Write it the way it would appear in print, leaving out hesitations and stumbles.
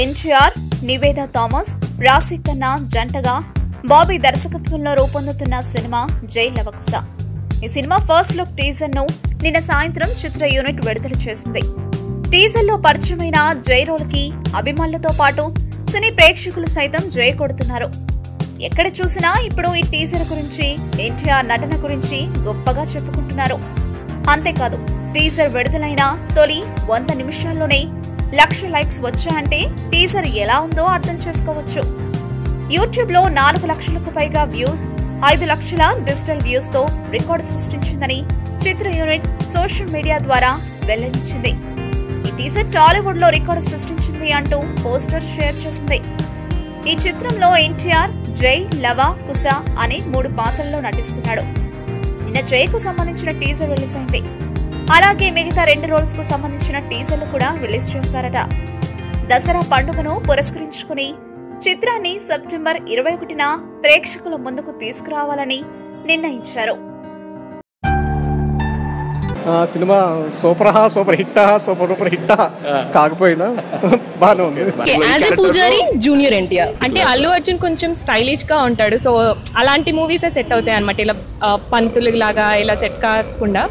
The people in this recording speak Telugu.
ఎన్టీఆర్, నివేదా థామస్, రాశి ఖన్నా జంటగా బాబీ దర్శకత్వంలో రూపొందుతున్న సినిమా జై లవకుశ. ఈ సినిమా ఫస్ట్ లుక్ టీజర్ ను నిన్న సాయంత్రం చిత్ర యూనిట్ విడుదల చేసింది. టీజర్ లో పరిచయమైన జై రోల్ కి అభిమానులతో పాటు సినీ ప్రేక్షకులు సైతం జై కొడుతున్నారు. ఎక్కడ చూసినా ఇప్పుడు ఈ టీజర్ గురించి, ఎన్టీఆర్ నటన గురించి గొప్పగా చెప్పుకుంటున్నారు. అంతేకాదు, టీజర్ విడుదలైన తొలి 100 నిమిషాల్లోనే 1,00,000 లైక్స్ వచ్చాయంటే టీజర్ ఎలా ఉందో అర్థం చేసుకోవచ్చు. యూట్యూబ్ లో 4 లక్షలకు పైగా వ్యూస్, 5 లక్షల డిజిటల్ వ్యూస్ తో రికార్డు సృష్టించిందని చిత్ర యూనిట్ సోషల్ మీడియా ద్వారా వెల్లడించింది. ఈ టీజర్ టాలీవుడ్ లో రికార్డు సృష్టించింది అంటూ పోస్టర్ షేర్ చేసింది. ఈ చిత్రంలో ఎన్టీఆర్ జై, లవ, కుశ అనే 3 పాత్రల్లో నటిస్తున్నాడు. నిన్న జైకు సంబంధించిన టీజర్ రిలీజ్ అయింది. అలాగే మిగతా 2 రోల్స్ కు సంబంధించిన టీజర్లు కూడా రిలీజ్ చేస్తారట. దసరా పండుగను పురస్కరించుకుని చిత్రాన్ని సెప్టెంబర్ 21న ప్రేక్షకుల ముందుకు తీసుకురావాలని నిర్ణయించారు. సినిమా సూపర్ హిట్ కాకపోయినా బాగానే ఉంది. యాజ్ ఎ పూజారి జూనియర్ ఎన్టీఆర్ అంటే అల్లు అర్జున్ కొంచెం స్టైలిష్ గా ఉంటాడు. సో అలాంటి మూవీసే సెట్ అవుతాయి అనమాట. ఇలా పంతులు లాగా ఇలా సెట్ కాకుండా